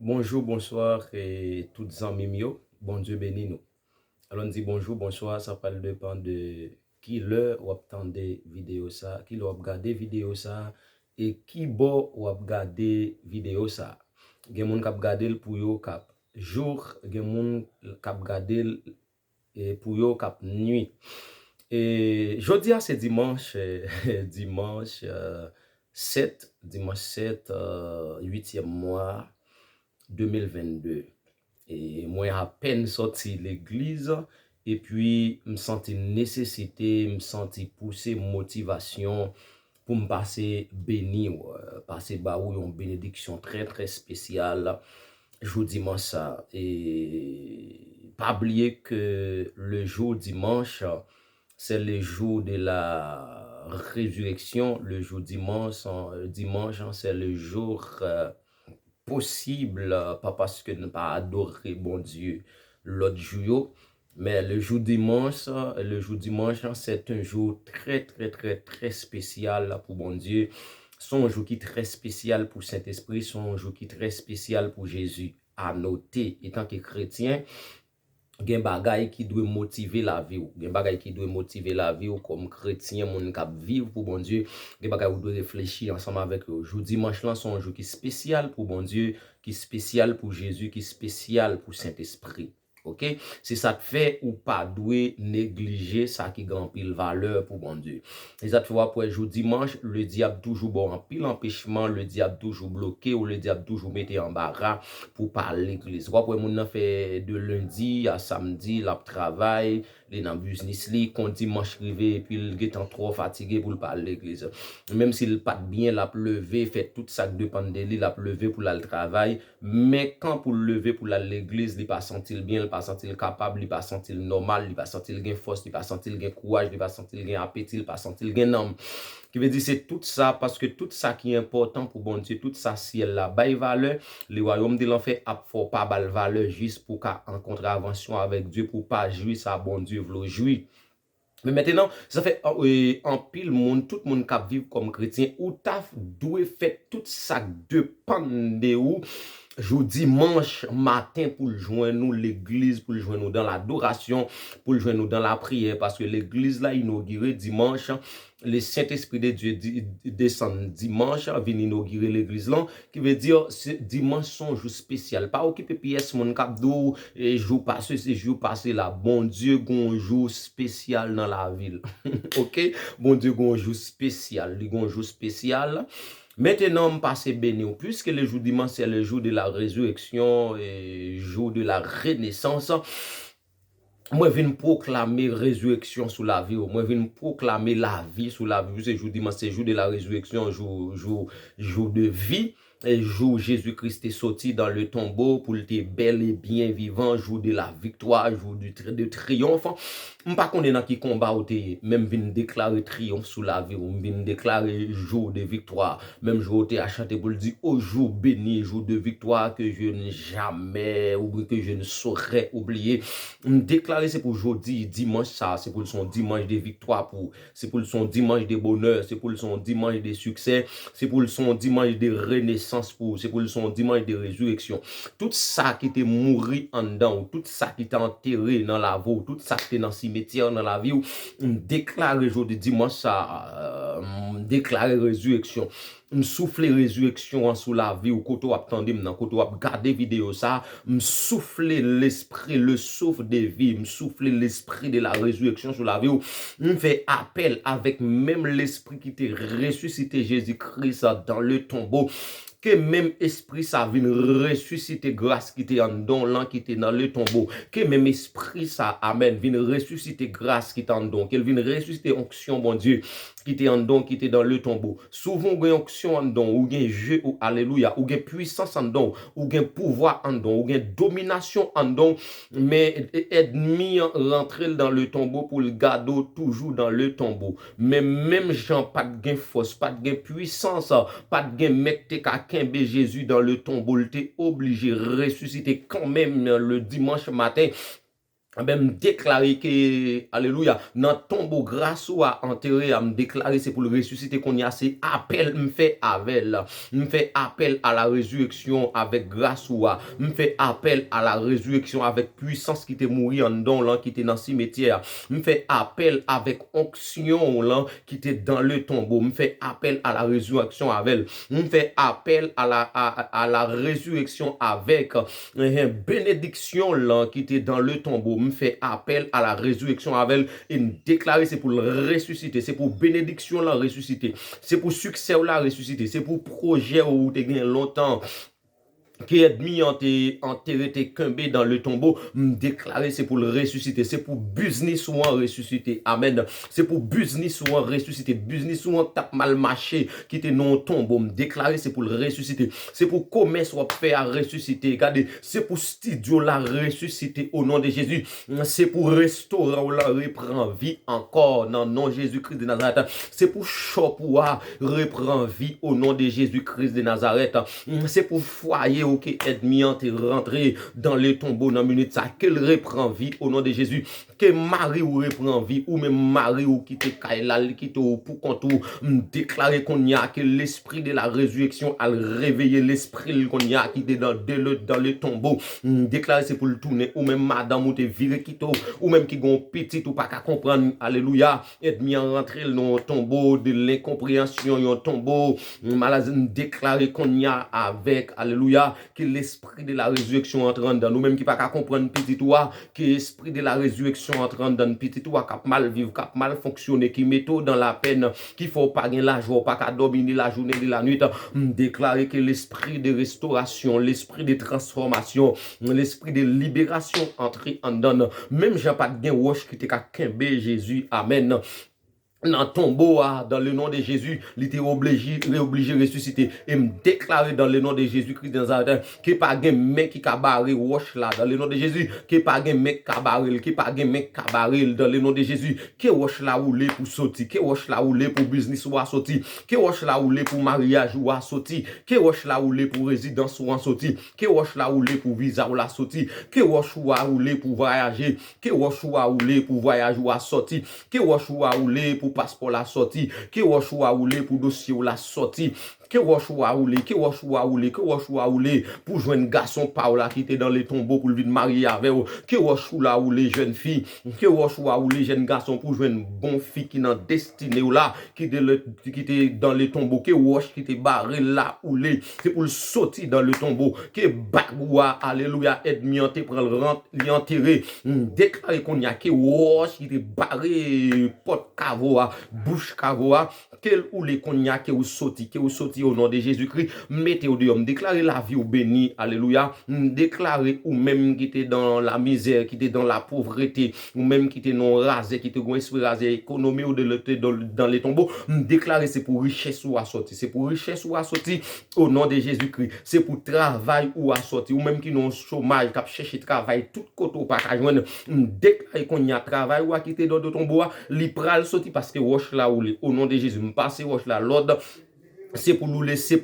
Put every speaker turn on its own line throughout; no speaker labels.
Bonjour, bonsoir et toutes amis mio. Bon Dieu bénis nous. Alors on dit bonjour, bonsoir, ça parle dépend de qui l'heure ou attendez vidéo ça, qui l'a regardé vidéo ça et qui bo ou regardé vidéo ça. Gen moun k'ap gade l pou yo k'ap jour, gen moun k'ap gade l pour yo k'ap nuit. Et jeudi c'est dimanche dimanche 7 dimanche 7 8e mois 2022. Et moi, à peine sorti l'église, et puis, me senti nécessité, me senti poussé, motivation pour me passer béni, passer bah oui, une bénédiction très, très spéciale. Je vous dimanche ça. Et pas oublier que le jour dimanche, c'est le jour de la résurrection. Le jour dimanche, c'est le jour possible, pas parce que nous pas adorer bon Dieu l'autre jour, mais le jour dimanche, c'est un jour très, très, très, très spécial pour bon Dieu. C'est un jour qui est très spécial pour Saint-Esprit, c'est un jour qui est très spécial pour Jésus. À noter, étant que chrétien, gen bagay qui doit motiver la vie ou gen bagay qui doit motiver la vie ou comme chrétien moun k'ap vivre pour bon Dieu gen bagay ou doit réfléchir ensemble avec eux. Jour dimanche là son jour qui spécial pour bon Dieu, qui spécial pour Jésus, qui spécial pour Saint-Esprit. OK, c'est ça te fait ou pas doué négliger ça qui grand pile valeur pour bon Dieu. Et ça te fait pour jour dimanche, le diable toujours bon en pile empêchement, le diable toujours bloqué ou le diable toujours metté en barra pour parler l'église. Après moun nan fait de lundi à samedi, la travail, les dans business li, kon dimanche rivé et puis il est trop fatigué pour parler l'église. Même s'il pas bien la lever, fait tout ça dépend de lui, la lever pour le travail, mais quand pour lever pour l'église, il pas sentir bien, il pas sentir capable, il pas sentir normal, il pas sentir gain force, il pas sentir gain courage, il pas sentir gain appétit, il pas sentir gain âme. Qui veut dire c'est tout ça parce que tout ça qui est important pour bon Dieu, tout ça ciel là, bail valeur, le royaume de l'enfer a faut pas bal valeur juste pour qu'à en contravention avec Dieu pour pas jouir ça bon Dieu vle jouir. Mais maintenant, ça fait en pile monde, tout le monde qui vit comme chrétien, ou t'a doué fait tout ça dépend de où jour dimanche matin pour le joindre nous l'église, pour le joindre nous dans l'adoration, pour le joindre nous dans la prière, parce que l'église là inaugurée dimanche, le Saint-Esprit de Dieu descend dimanche, vient inaugurer l'église là, qui veut dire dimanche son jour spécial. Pas occuper pièce mon cap d'eau et jour passé, c'est jour passé là. Bon Dieu, gon jour spécial dans la ville. OK? Bon Dieu, gon jour spécial, gon jour spécial. Maintenant, on passe béni, puisque le jour dimanche, c'est le jour de la résurrection et jour de la renaissance. Moi, je viens proclamer résurrection sous la vie. Moi, je viens proclamer la vie sous la vie. Ce jour dimanche, c'est jour de la résurrection, jour de vie. Et jour Jésus-Christ est sorti dans le tombeau pour être bel et bien vivant, jour de la victoire, jour de triomphe. Je pas qu'on est dans qui combat ou même vinn déclarer triomphe sous la vie, ou vinn déclarer jour de victoire, même jour où à chanter pour le dire au jour béni, jour de victoire que je n'ai jamais oublié, que je ne saurais oublier. Déclarer c'est pour aujourd'hui, dimanche ça, c'est pour son dimanche de victoire, c'est pour son dimanche de bonheur, c'est pour son dimanche de succès, c'est pour son dimanche de renaissance, c'est pour son dimanche de résurrection. Tout ça qui était mouru en dedans, tout ça qui était enterré dans la vie, tout ça qui était dans le cimetière dans la vie, déclare aujourd'hui dimanche ça, déclare résurrection. M'souffle résurrection sous la vie ou koto attendez m'nan koto ap garder vidéo ça m'souffle l'esprit le souffle de vie m'souffle l'esprit de la résurrection sur la vie ou m'fait appel avec même l'esprit qui était ressuscité Jésus-Christ dans le tombeau que même esprit ça vient ressusciter grâce qui était en don là qui était dans le tombeau que même esprit ça amen vient ressusciter grâce qui était en don qu'elle vient ressusciter onction bon Dieu qui était en don qui était dans le tombeau souvent gain onction en don ou gain jeu ou alléluia ou gain puissance en don ou gain pouvoir en don ou gain domination en don mais ennemi rentrer dans le tombeau pour le garder toujours dans le tombeau mais même Jean pas de gain force pas de gain puissance pas de gain mec Kembe Jésus dans le tombeau, il était obligé de ressusciter quand même le dimanche matin ben me déclarer que alléluia dans tombeau grâce ou à enterrer à me déclarer c'est pour le ressusciter qu'on y a c'est appel me fait appel à la résurrection avec grâce ou à me fait appel à la résurrection avec puissance qui était mouru en don là qui était dans cimetière me fait appel avec onction là qui était dans le tombeau me fait appel à la résurrection avec me fait appel à la résurrection avec bénédiction là qui était dans le tombeau me fait appel à la résurrection avec et déclarer c'est pour le ressusciter c'est pour bénédiction là ressusciter c'est pour succès là ressusciter c'est pour projet où tu gagné longtemps qui est mis enterré tes dans le tombeau, déclarer c'est pour le ressusciter, c'est pour business ou en ressusciter, amen, c'est pour business ou en ressusciter, business ou en tape mal marché, qui était non tombeau, déclarer c'est pour le ressusciter, c'est pour commerce ou faire à ressusciter, regardez, c'est pour studio la ressusciter au nom de Jésus, c'est pour restaurant la reprend vie encore dans le nom de Jésus-Christ de Nazareth, c'est pour shop ou reprend vie au nom de Jésus-Christ de Nazareth, c'est pour foyer ou qui ennemi est rentré dans le tombeau dans minute ça qu'elle reprend vie au nom de Jésus que Marie ou reprend vie ou même Marie ou qui te caille qui te pour compte déclarer qu'on y a que l'esprit de la résurrection a réveillé l'esprit qu'on y a qui était dans le tombeau déclarer c'est pour le tourner ou même madame ou te virer qui ou même qui gon petit ou pas qu'à comprendre alléluia ennemi rentré dans le tombeau de l'incompréhension un tombeau maladie déclarer qu'on y a avec alléluia que l'esprit de la résurrection entre dans nous-mêmes qui pas qu'à comprendre petit toi que l'esprit de la résurrection entre dans petit toi cap mal vivre cap mal fonctionner qui met dans la peine qu'il faut pas gagner la joie pas qu'à dominer la journée et la nuit déclarer que l'esprit de restauration l'esprit de transformation l'esprit de libération entre en donne même j'ai pas de gain roche qui te ka kembe Jésus amen dans tombeau dans le nom de Jésus il était obligé ressusciter et me déclarer dans le nom de Jésus-Christ de Nazareth que pas gen mec qui ka barrer roche là dans le nom de Jésus que pas gen mec ka barrer que pas gen mec ka barrer dans le nom de Jésus que roche là rouler pour sortir que roche là rouler pour business ou sortir que roche là rouler pour mariage ou sortir que roche là rouler pour résidence ou sortir que roche là rouler pour visa ou sortir que roche là rouler pour voyager que roche là rouler pour voyage ou sortir que roche là rouler pour passeport la sortie que roche ou rouler pour dossier ou la sortie que roche ou rouler que roche ou rouler que roche ou rouler pour joindre garçon Paula qui était dans les tombeaux pour lui marier avec que roche ou la rouler jeune fille que roche ou rouler jeune garçon pour joindre bon fille qui dans destinée ou là qui était dans les tombeaux que roche qui était barré là ou les c'est pour le sortir dans le tombeau que bagoua alléluia ennemi te prendre l'enterrer déclarer qu'on y a que roche qui était barré porte cavoa bouche cavoa quel ou les qu'on y a que ou sorti au nom de Jésus-Christ mettez au dehors déclarer la vie au béni alléluia déclarer ou même qui était dans la misère qui était dans la pauvreté ou même qui était non rasé qui était gon esprit rasé économie ou dans les tombeaux déclarer c'est pour richesse ou à sortir c'est pour richesse ou à sortir au nom de Jésus-Christ c'est pour travail ou à sortir ou même qui non chômage qui chercher travail tout côté ou pas ka joindre déclarer qu'on y a travail ou à quitter dans tombeau li pral sortir parce que roche là ou au nom de Jésus me passer roche là l'ordre c'est pour nous laisser,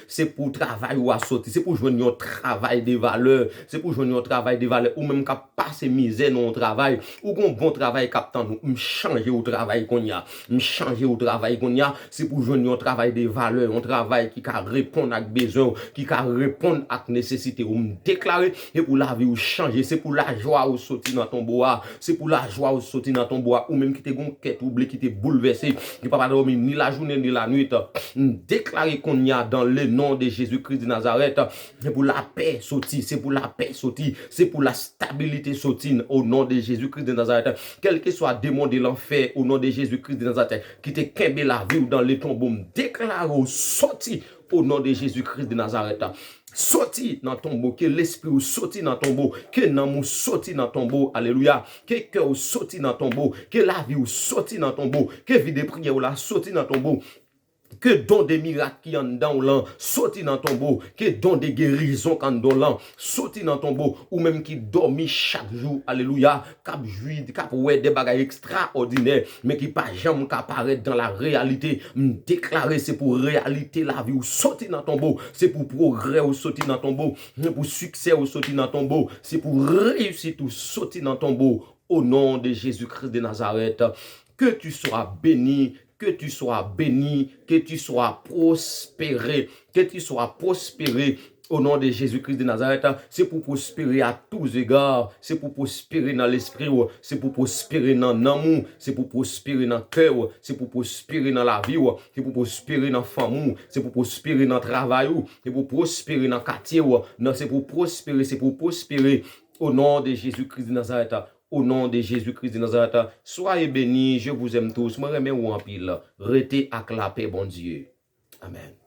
c'est pour travail ou à sortir, c'est pour joindre un travail de valeur, c'est pour joindre un travail de valeur, ou même qu'à passer misère dans le travail, ou qu'on bon travail captant nous, changer au travail qu'on y a, c'est pour joindre un travail de valeur, un travail qui can répondre à besoin, qui can répondre à nécessité, ou me déclarer, et pour la vie ou changer, c'est pour la joie ou sortir dans ton bois, c'est pour la joie ou sortir dans ton bois, ou même qui te gon quête oublié, qui te bouleversé, qui pas dormir ni la journée ni la nuit, déclarer qu'on y a dans le nom de Jésus-Christ de Nazareth, c'est pour la paix sortir, c'est pour la paix sortir, c'est pour la stabilité sortir au nom de Jésus-Christ de Nazareth, quel que soit démon de l'enfer au nom de Jésus-Christ de Nazareth, qui te kembe la vie ou dans les tombeaux, déclare sortir au nom de Jésus-Christ de Nazareth. Sorti dans ton beau, que l'esprit sorti dans ton beau, que l'amour sorti dans ton beau, alléluia, que cœur sorti dans ton beau, que la vie sorti dans ton beau, que vie de prière ou la sorti dans ton beau. Que don de miracles qui en dans là, sorti dans ton beau, que don de guérison quand dans là, sorti dans ton beau, ou même qui dormi chaque jour, alléluia, cap jouit, cap ouais des bagages extraordinaires, mais qui pas jamais apparaître dans la réalité. Déclarer c'est pour réalité la vie ou sorti dans ton beau, c'est pour progrès ou sorti dans ton beau, pour succès ou sorti dans ton beau, c'est pour réussir ou sorti dans ton beau. Au nom de Jésus-Christ de Nazareth, que tu sois béni, que tu sois béni, que tu sois prospéré, que tu sois prospéré au nom de Jésus-Christ de Nazareth. C'est pour prospérer à tous égards, c'est pour prospérer dans l'esprit, c'est pour prospérer dans l'amour, c'est pour prospérer dans le cœur, c'est pour prospérer dans la vie, c'est pour prospérer dans la famille, c'est pour prospérer dans le travail, c'est pour prospérer dans le quartier, c'est pour prospérer au nom de Jésus-Christ de Nazareth. Au nom de Jésus-Christ de Nazareth, soyez bénis, je vous aime tous. Moi, je vous en pile. Restez avec la paix, bon Dieu. Amen.